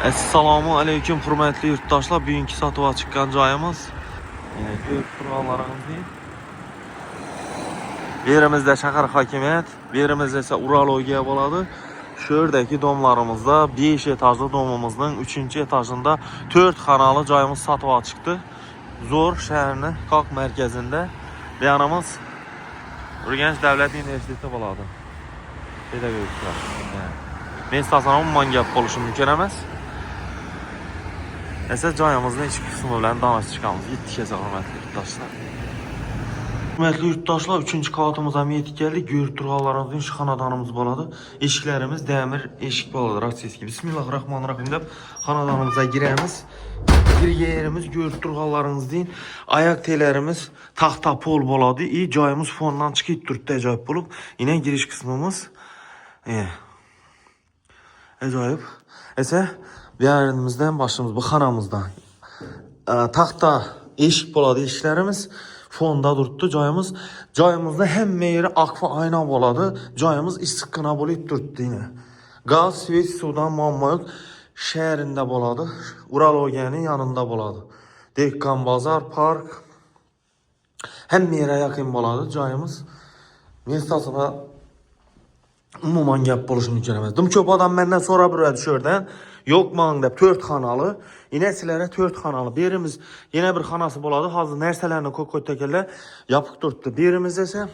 Assalamu aleyküm hürmetli yurttaşlar. Bugünkü satığa çıkan cayımız görüp turganlarınızı. Yerimizde şəhər hakimiyyət, yerimizde ise urologiya boladı. Şördəki domlarımızda 5 etajlı domumuzun 3-cü etajında 4 xanalı cayımız satığa çıktı. Zor şəhərinin Qalq mərkəzində. Yanımız Urgenç Devlet Üniversitesi boladı. Belə görürlər. Men istasanım mangyap oluşum mümkün emas. Əsas cayımızın iç qismi ilə danışıq çıxamız. 7 kəsə hörmətli yurttaşlar. Hörmətli yurttaşlar, 3-cü katımıza yetib gəldik. Görüb turğanlarımızın iş xanadanımız boladı. Eşiklərimiz dəmir eşik boladı. Rakseski. Bismillahirrahmanirrahim deyib xanadanımıza girəmiz. Bir yerimiz görüb turğanlarımızın ayak tellərimiz taxta pol boladı. Cayımız fondan çıxıb durdu, əcayib olub. Yine giriş qismimiz əcayib. Yerimizden başımız bu xanamızdan taxta eşik boladı, eşiklərimiz fonda durdu cayımız. Cayımızda həmmə yeri akva ayna boladı. Cayımız istiqına bolib durdu yine. Qaz, svet, sudan muamma yox. Şəhərində boladı. Urologiyanın yanında boladı. Dekkan bazar, park. Həmmə yerə yaxın boladı cayımız. Mestasına umuman gəp buluşum mümkün emas. Köp adam məndən sonra buraya düşürdən. Yok mağında 4 xanalı. İnəçilərə 4 xanalı. Birimiz yine bir xanası boladı. Hazır nərsələrini koy təkərlər yapıq durdu. Birimizdə isə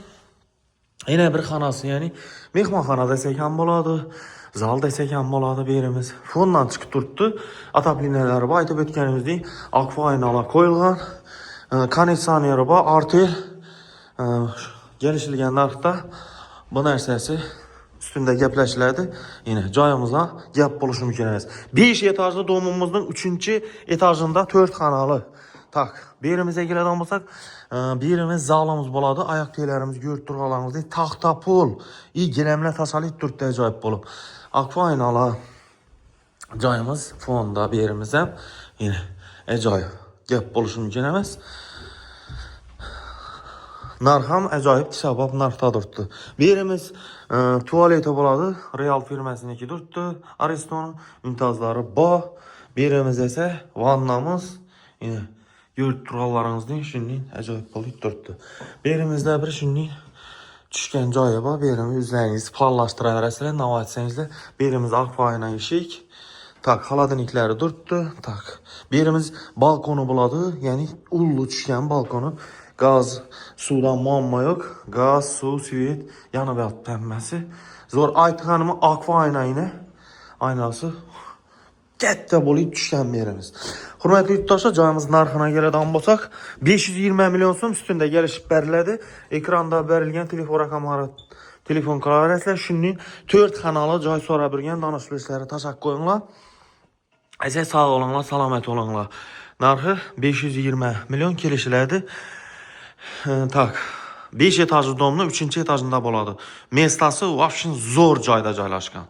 yine bir xanası, yani mehmanxana desək ham boladı. Zal desək ham boladı birimiz. Fondan çıxıb durdu. Ataplinələri var. Aytıb ötkənimizdək. Akva aynalar qoyulğan. Kondisioneri var. Artı gelişilgən narxda bu nərsəsi üstünde gəpləşilərdi. Yine cayımıza gəp buluşum mümkün. 5 etajlı domumuzun 3-cü etajında 4 xanalı. Tak. Birimizə gələn olmasaq, birimiz zalımız boladı. Ayak tellərimiz görüb turğalarımızda taxta pol. Giləmlə tasalit durdu, əcayib olub. Akva aynalı cayımız fonda birimizə. Yine əcayib gəp buluşum mümkün. Narxam əcayib sabab narxda durdu. Birimiz tuvaleti boladı. Real firmasındakı durdu. Ariston'un imtazları bu. Birimiz ise vannamız. Yine görüb turğanlarınızın şunun əcayib bolub durdu. Birimizdə bir şunun düşkən cayı var. Birimiz üzlərinizi parlaşdıra verəsilə, nav etsənizlə. Birimiz akva ayna eşik. Tak, xaladenikləri durdu. Tak. Birimiz balkonu buladı. Yani ullu düşkən balkonu. Gaz, sudan muamma yok. Gaz, su, svet, yanı və pəmməsi. Zor Aytı xanımın akva ayna yine. Aynası gətdə bolub düşkən yerimiz. Hürmətli yurttaşlar, cayımız narxına gələn baxsaq 520 milyon sum üstündə gəlişib bərilədi. Ekranda bərilgən telefon rəqəmləri, telefon klaviatürlər şunun 4 xanalı cay sonra birgən danışıqlara təşəkkür qoyunlar. Əzə sağ olanlar, salamat olanlar. Narxı 520 milyon kelişilərdi. Tak. 5 etajlı domlu 3-cü etajında boladı. Mestası vəbşin zor cayda caylaşqan.